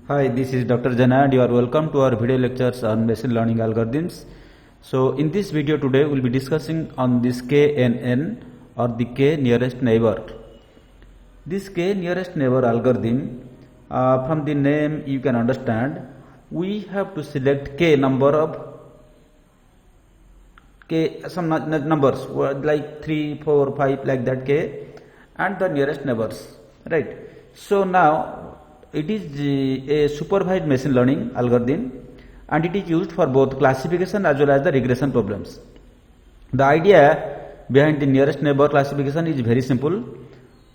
Hi, this is Dr. Jana and you are welcome to our video lectures on machine learning algorithms. So in this video today we will be discussing on this KNN or the K nearest neighbor. This K nearest neighbor algorithm, from the name you can understand, we have to select K number of K, some numbers like 3, 4, 5 like that K and the nearest neighbors, right? So now it is a supervised machine learning algorithm and it is used for both classification as well as the regression problems. The idea behind the nearest neighbor classification is very simple.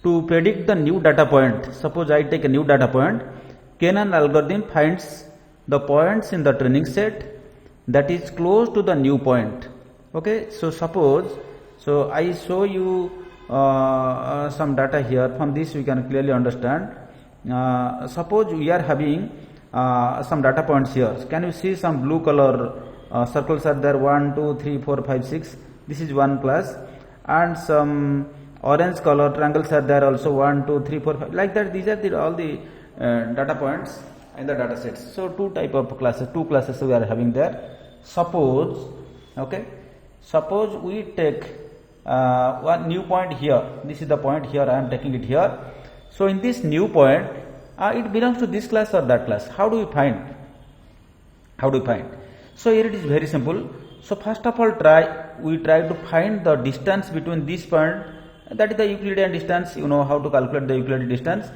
To predict the new data point, suppose I take a new data point, KNN algorithm finds the points in the training set that is close to the new point. Okay, so suppose, I show you some data here. From this we can clearly understand. Suppose we are having some data points here. Can you see some blue color circles are there? 1, 2, 3, 4, 5, 6. This is one class, and some orange color triangles are there also. 1, 2, 3, 4, 5. Like that. These are all the data points in the data sets. So two classes we are having there. Suppose, okay. Suppose we take one new point here. This is the point here. I am taking it here. So in this new point, it belongs to this class or that class. How do we find? So here it is very simple. So first of all, we try to find the distance between this point. That is the Euclidean distance. You know how to calculate the Euclidean distance.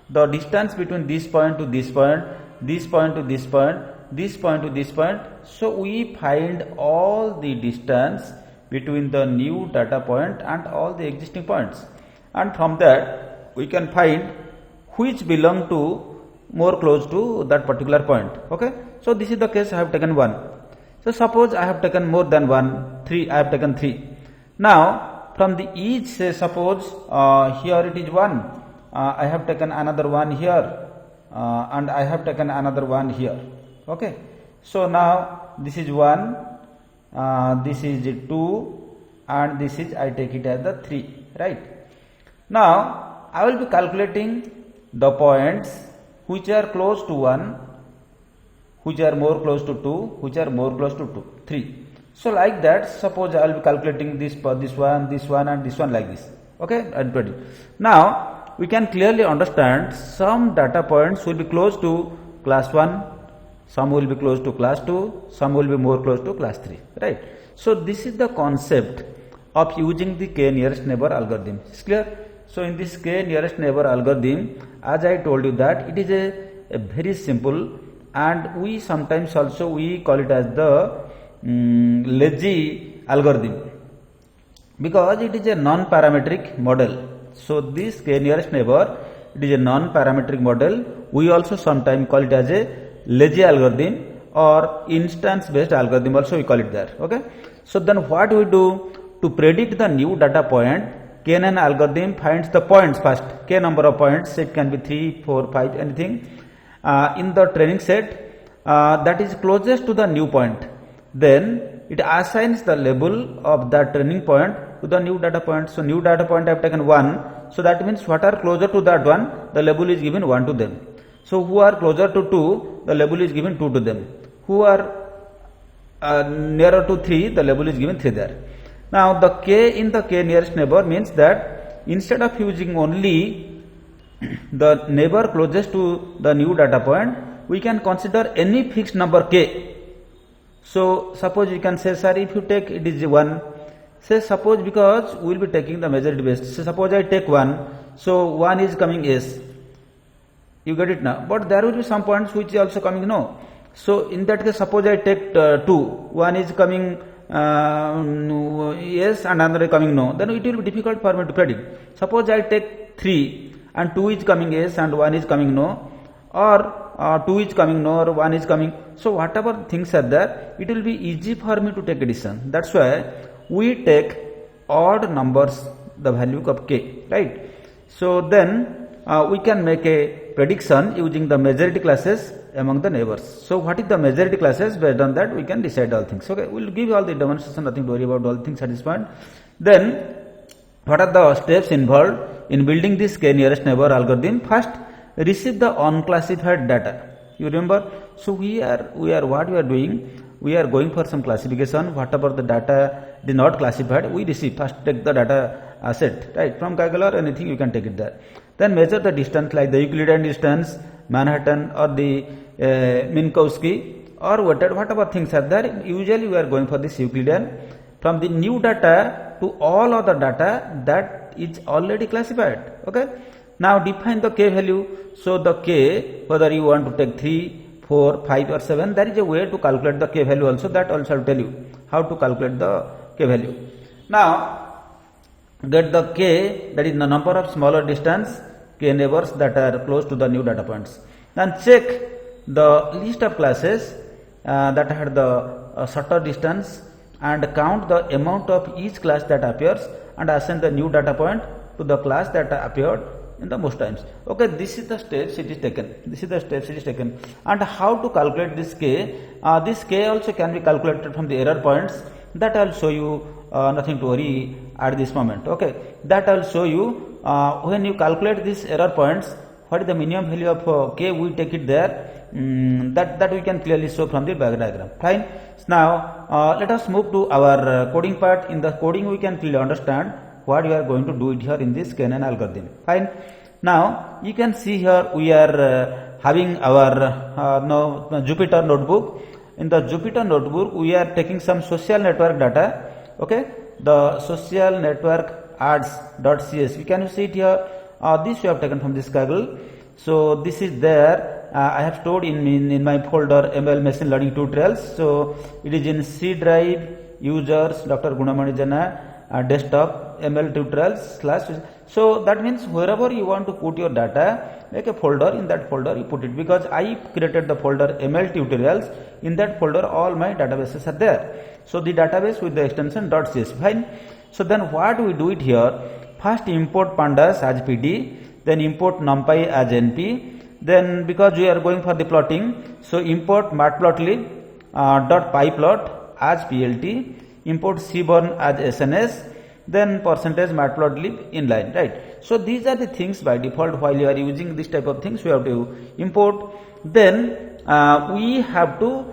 The distance between this point to this point, this point to this point, this point to this point. So we find all the distance between the new data point and all the existing points, and from that we can find which belong to more close to that particular point. Okay, so this is the case. I have taken 1. So suppose I have taken more than 1, 3. I have taken 3. Now from the each, say suppose here it is 1. I have taken another 1 here, and I have taken another 1 here. Okay, so now this is 1, this is 2, and this is, I take it as the 3, right? Now I will be calculating the points which are close to 1, which are more close to 2, which are more close to 3. So like that, suppose I will be calculating this one, and this one like this. Okay, and 20. Now we can clearly understand some data points will be close to class 1, some will be close to class 2, some will be more close to class 3, right? So this is the concept of using the K nearest neighbor algorithm. Is clear? So in this K nearest neighbor algorithm, as I told you that it is a very simple, and we sometimes also we call it as the lazy algorithm, because it is a non-parametric model. So this K nearest neighbor, it is a non-parametric model. We also sometimes call it as a lazy algorithm or instance based algorithm also we call it there. Okay, so then what we do to predict the new data point, KNN algorithm finds the points first, K number of points. It can be 3, 4, 5, anything in the training set that is closest to the new point. Then it assigns the label of that training point to the new data point. So new data point I have taken 1. So that means what are closer to that one, the label is given 1 to them. So who are closer to 2, the label is given 2 to them. Who are nearer to 3, the label is given 3 there. Now the K in the K nearest neighbor means that instead of using only the neighbor closest to the new data point, we can consider any fixed number K. So suppose you can say, sir, if you take it is 1, say suppose, because we will be taking the majority based. So suppose I take 1, so 1 is coming S. You get it now? But there will be some points which is also coming no. So in that case, suppose I take 2, 1 is coming yes and another is coming no, then it will be difficult for me to predict. Suppose I take 3 and 2 is coming yes and 1 is coming no, or 2 is coming no, or 1 is coming. So whatever things are there, it will be easy for me to take a decision. That's why we take odd numbers, the value of K, right? So then we can make a prediction using the majority classes among the neighbors. So what is the majority classes? Based on that we can decide all things. Okay, we will give all the demonstration, nothing to worry about, all things at this point. Then what are the steps involved in building this K nearest neighbor algorithm? First, receive the unclassified data. You remember? So we are what we are doing? We are going for some classification. Whatever the data is not classified, we receive. First take the data set, right? From Kaggle or anything, you can take it there. Then measure the distance like the Euclidean distance, Manhattan or the Minkowski or whatever things are there. Usually we are going for this Euclidean. From the new data to all other data that is already classified. Okay. Now define the k value. So the k, whether you want to take 3, 4, 5 or 7, there is a way to calculate the k value also. That also I will tell you how to calculate the k value. Now get the k, that is the number of smaller distance k neighbors that are close to the new data points. Then check the list of classes that had the shorter distance and count the amount of each class that appears and assign the new data point to the class that appeared in the most times. Okay, this is the steps it is taken. This is the steps it is taken. And how to calculate this k? This k also can be calculated from the error points. That I will show you. Nothing to worry at this moment. Okay, that I will show you when you calculate these error points. What is the minimum value of k? We take it there. That we can clearly show from the bar diagram. Fine. Now let us move to our coding part. In the coding, we can clearly understand what we are going to do it here in this KNN algorithm. Fine. Now you can see here we are having our Jupyter notebook. In the Jupyter notebook, we are taking some social network data. Okay, the social network ads.cs. We can see it here. This we have taken from this Kaggle. So this is there. I have stored in my folder ML machine learning tutorials. So it is in C drive, users, Dr. Gunamani Jana, desktop, ML tutorials / So that means wherever you want to put your data, make a folder. In that folder you put it, because I created the folder ML tutorials. In that folder all my databases are there. So the database with the extension .cs. Fine. So then what we do it here? First import pandas as pd, then import numpy as np. Then because we are going for the plotting, so import matplotlib .pyplot as plt, import cborn as sns, then percentage matplotlib inline, right? So these are the things by default. While you are using this type of things, we have to import. Then we have to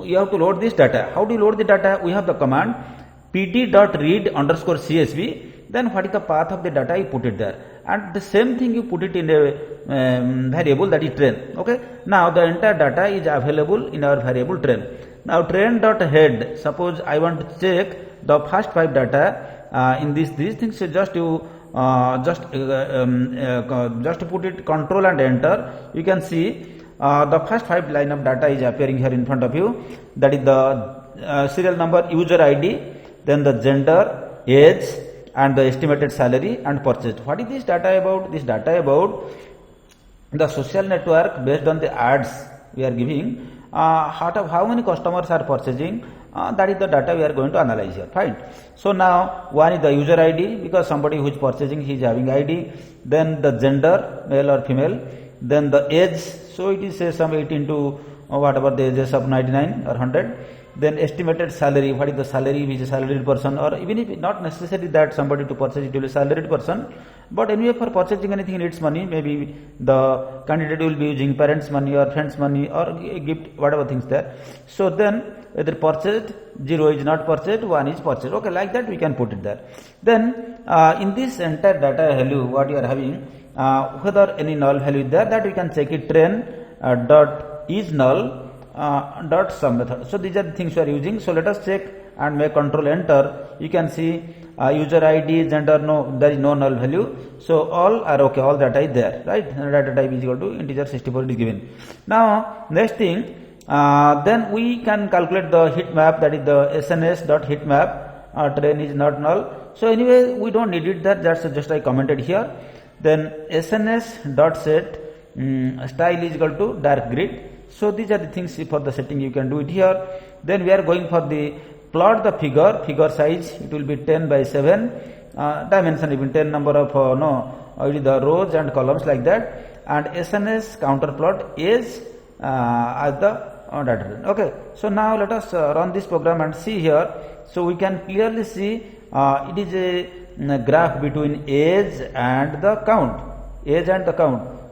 you have to load this data. How do you load the data? We have the command pd.read_csv. Then what is the path of the data? You put it there, and the same thing you put it in a variable, that is train. Okay. Now the entire data is available in our variable train. Now train.head. Suppose I want to check the first 5 data in these things. So just you just put it control and enter. You can see the first 5 line of data is appearing here in front of you. That is the serial number, user ID, then the gender, age, and the estimated salary and purchase. What is this data about? This data about the social network based on the ads we are giving. How many customers are purchasing? That is the data we are going to analyze here. Fine. So now one is the user ID, because somebody who is purchasing, he is having ID. Then the gender, male or female. Then the age. So it is say some 18 to whatever the ages of 99 or 100. Then estimated salary, what is the salary, which is a salaried person, or even if not necessary that somebody to purchase it will be a salaried person, but anyway for purchasing anything needs money. Maybe the candidate will be using parents' money or friends' money or a gift, whatever things there. So then whether purchased, 0 is not purchased, 1 is purchased. Okay, like that we can put it there. Then in this entire data value what you are having, whether any null value is there, that we can check it. Train dot is null dot sum method. So these are the things we are using. So let us check and make control enter. You can see user ID, gender, no, there is no null value. So all are okay, all data is there, right? Data type is equal to integer 64 is given. Now next thing, then we can calculate the heat map, that is the sns dot heat map. Train is not null. So anyway we don't need it there, that's just I commented here. Then sns dot set style is equal to dark grid. So these are the things for the setting, you can do it here. Then we are going for the plot the figure size. It will be 10 by 7 dimension, even 10 number of the rows and columns like that. And SNS counter plot is as the data. Okay. So now let us run this program and see here. So we can clearly see it is a graph between age and the count.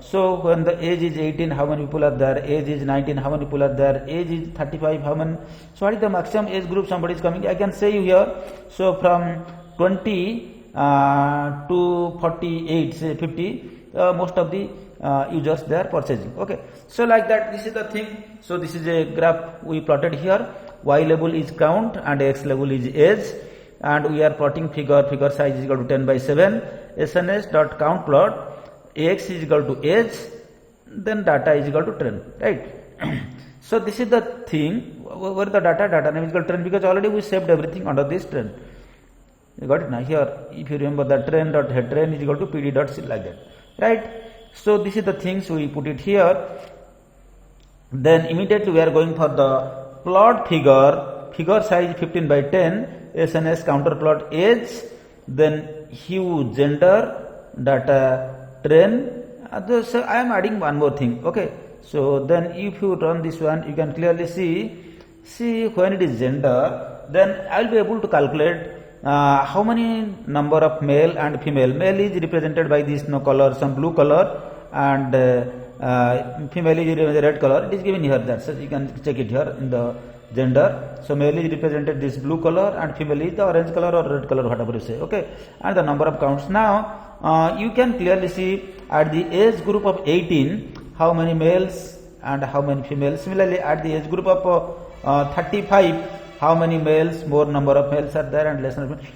So when the age is 18, how many people are there? Age is 19, how many people are there? Age is 35, how many? So what is the maximum age group somebody is coming? I can say you here. So from 20 to 48, say 50, most of the users they are purchasing. Okay, so like that, this is the thing. So this is a graph we plotted here. Y level is count and X level is age, and we are plotting figure size is equal to 10 by 7. SNS dot count plot, X is equal to age, then data is equal to trend, right? So this is the thing. Where the data name is equal to trend, because already we saved everything under this trend. You got it now? Here, if you remember, the trend dot head trend is equal to PD dot C, like that, right? So this is the things we put it here. Then immediately we are going for the plot figure size 15 by 10, SNS counter plot age, then hue gender, data trend. So I am adding one more thing. Okay, so then if you run this one, you can clearly see when it is gender, then I will be able to calculate how many number of male and female. Male is represented by this color, some blue color, and female is represented red color. It is given here, that so you can check it here in the gender. So male is represented this blue color and female is the orange color or red color, whatever you say. Okay, and the number of counts. Now you can clearly see at the age group of 18 how many males and how many females. Similarly, at the age group of 35, how many males, more number of males are there and less number of males.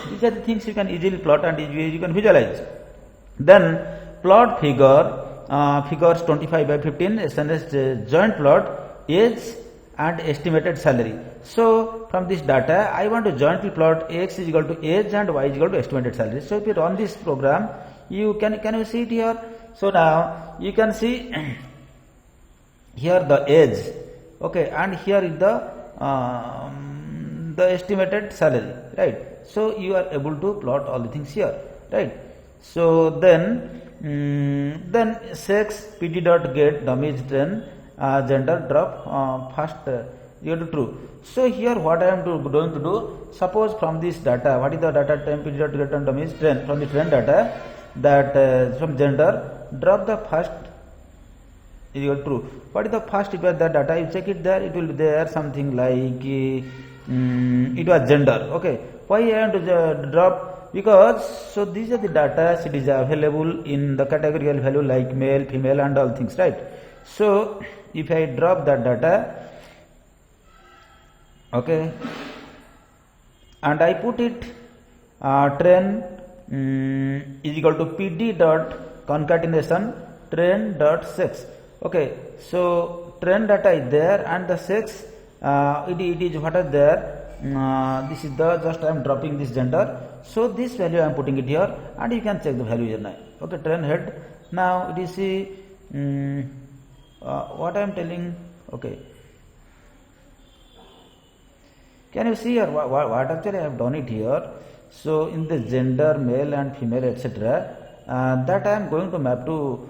These are the things you can easily plot and you can visualize. Then plot figures 25 by 15, SNS joint plot, age and estimated salary. So from this data, I want to jointly plot X is equal to age and Y is equal to estimated salary. So if you run this program, you can you see it here? So now you can see here the age, okay, and here is the estimated salary, right? So you are able to plot all the things here, right? So then sex PD dot get dummy is 10, gender drop first you have to true. So here what I am going to do, suppose from this data, what is the data time PD dot get dummy is 10, from the trend data, that from gender drop the first is equal to true. What is the first? It was the data, you check it there, it will be there something like it was gender. Okay, why I am to drop? Because so these are the data, it is available in the categorical value like male, female and all things, right? So if I drop that data, okay, and I put it trend is equal to PD dot concatenation trend dot sex. Okay, so trend data is there and the sex it is what is there. This is the just I am dropping this gender. So this value I am putting it here and you can check the value here now. Okay, trend head. Now it is see what I am telling. Okay, can you see here what actually I have done it here? So in the gender male and female etc. That I am going to map to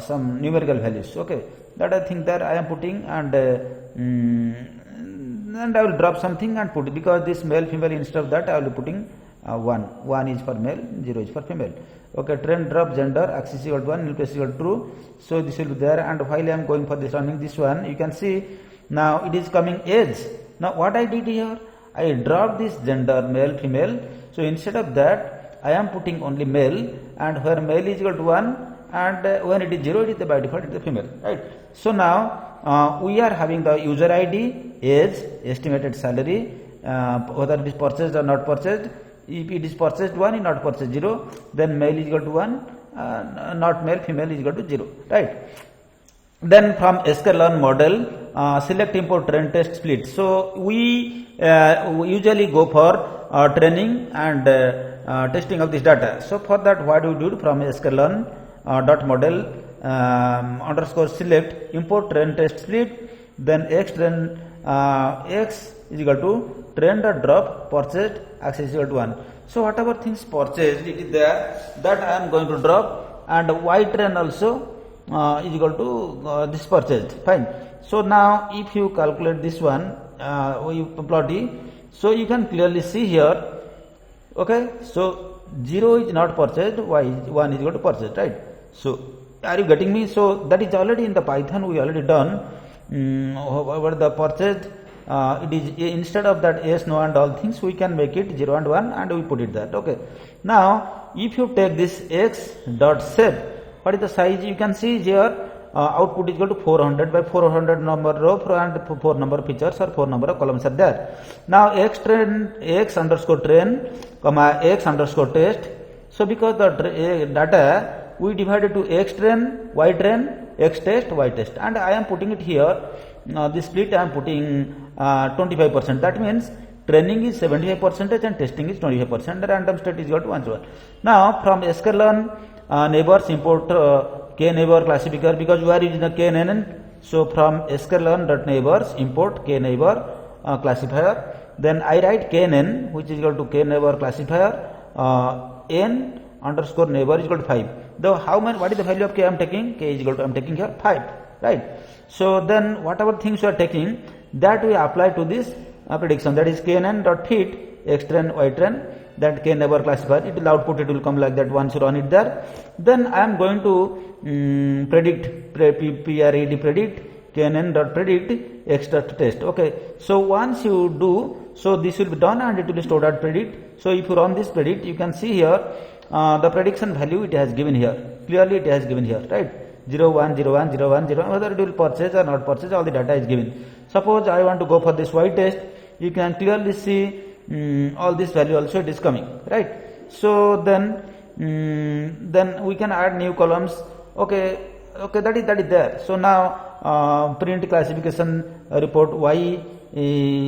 some numerical values. Okay, that I think that I am putting and I will drop something and put it, because this male female, instead of that I will be putting 1 is for male, 0 is for female. Okay, trend drop gender axis equal to 1, null place equal to true. So this will be there, and while I am going for this running this one, you can see now it is coming age. Now what I did here, I dropped this gender male female. So instead of that I am putting only male, and where male is equal to 1 and when it is 0 it is by default it is the female, right? So now we are having the user ID, age, estimated salary, whether it is purchased or not purchased. If it is purchased 1, is not purchased 0, then male is equal to 1, not male, female is equal to 0, right? Then from sklearn model, select import trend test split. So we usually go for training and testing of this data. So for that, what do we do? From sklearn dot model underscore select import trend test split, then x trend x is equal to trend dot drop purchased axis is equal to 1. So whatever things purchased it is there, that I am going to drop, and y trend also is equal to this purchased. Fine. So now if you calculate this one, you plot it, so you can clearly see here. Okay, so 0 is not purchased, y 1 is equal to purchased, right? So are you getting me? So that is already in the Python we already done. However, the purchased it is instead of that yes, no and all things we can make it 0 and 1 and we put it that. Okay. Now if you take this x dot set, what is the size? You can see here output is equal to 400 by 400 number row and 4 number of features or 4 number of columns are there. Now x underscore train comma x underscore test. So because the data we divided to x train, x test, y test, and I am putting it here. This split I am putting 25%. That means training is 75% and testing is 25%. The random state is equal to 1 to 1. Now from sklearn neighbors import k neighbor classifier because we are using the knn. So from sklearn.neighbors import k neighbor classifier. Then I write knn which is equal to k neighbor classifier n underscore neighbor is equal to 5. Though how many? What is the value of k I am taking? K is equal to I am taking here 5, right? So then whatever things you are taking that we apply to this prediction, that is knn dot fit x train y train, that k neighbor classifier. It will output, it will come like that once you run it there. Then I am going to predict predict knn dot predict x dot test. Okay. So once you do, so this will be done and it will be stored at predict. So if you run this predict, you can see here the prediction value it has given here. Clearly it has given here, right? 0, 1, 0, 1, 0, 1, 0, whether it will purchase or not purchase, all the data is given. Suppose I want to go for this y test, you can clearly see all this value also it is coming, right? So then we can add new columns. Okay, that is there. So now print classification report y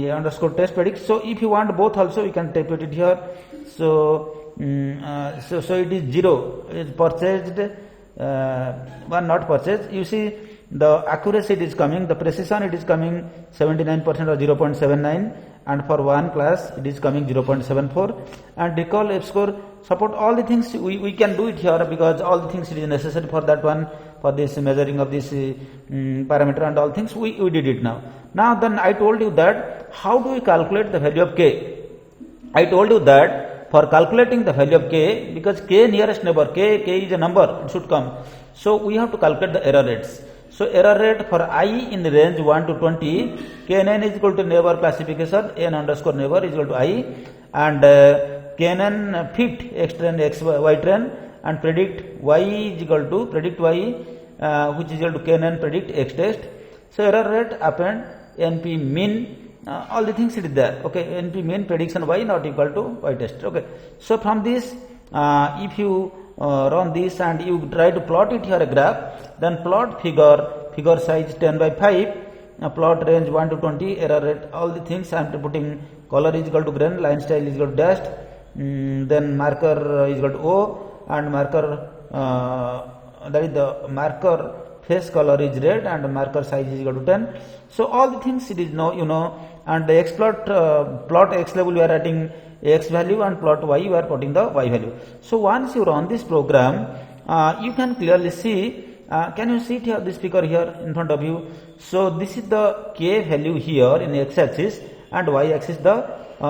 underscore test predict. So if you want both also, you can put it here. So so it is 0 is purchased, 1 not purchased. You see the accuracy it is coming, the precision it is coming 79% or 0.79, and for one class it is coming 0.74. and recall F score support all the things we can do it here because all the things it is necessary for that one, for this measuring of this parameter and all things we did it now. Now then I told you that how do we calculate the value of k? I told you that for calculating the value of k, because k nearest neighbor, k is a number, it should come. So we have to calculate the error rates. So error rate for I in the range 1 to 20, knn is equal to neighbor classification, n underscore neighbor is equal to I, and knn fit x train x y train, and predict y is equal to predict y which is equal to knn predict x test. So error rate append np mean. All the things it is there. Okay, NP mean prediction y not equal to y test. Okay, so from this if you run this and you try to plot it here a graph, then plot figure size 10 by 5, plot range 1 to 20, error rate, all the things I am putting. Color is equal to green, line style is equal to dashed, then marker is equal to O, and marker that is the marker face color is red and marker size is equal to 10. So all the things it is you know, and the x plot x level we are writing x value and plot y we are putting the y value. So once you run this program, you can clearly see. Can you see it here, this figure here in front of you? So this is the k value here in x axis and y axis the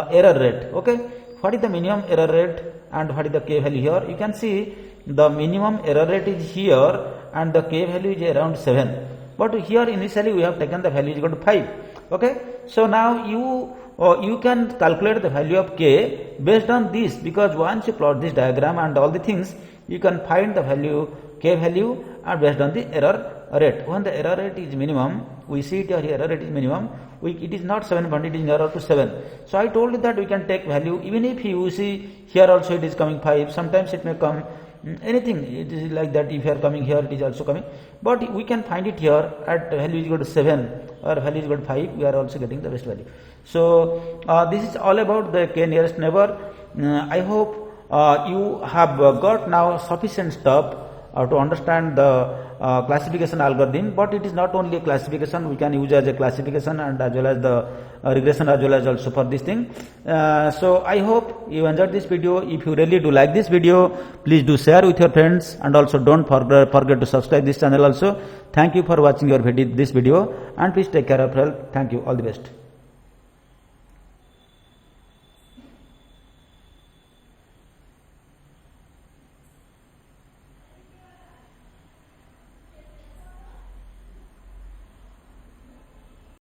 error rate. Okay, what is the minimum error rate and what is the k value here? You can see the minimum error rate is here and the k value is around 7. But here initially we have taken the value is equal to 5. Okay, so now you can calculate the value of k based on this, because once you plot this diagram and all the things, you can find the value k value and based on the error rate. When the error rate is minimum, we see it here, error rate is minimum, it is not 7 but it is nearer to 7. So I told you that we can take value, even if you see here also it is coming 5, sometimes it may come anything, it is like that. If you are coming here, it is also coming, but we can find it here at value is equal to 7 or value is equal to 5, we are also getting the best value. So this is all about the k nearest neighbor. I hope you have got now sufficient stuff to understand the classification algorithm, but it is not only a classification, we can use as a classification and as well as the regression as well as also for this thing. So I hope you enjoyed this video. If you really do like this video, please do share with your friends, and also don't forget to subscribe this channel also. Thank you for watching this video, and please take care of health. Thank you. All the best.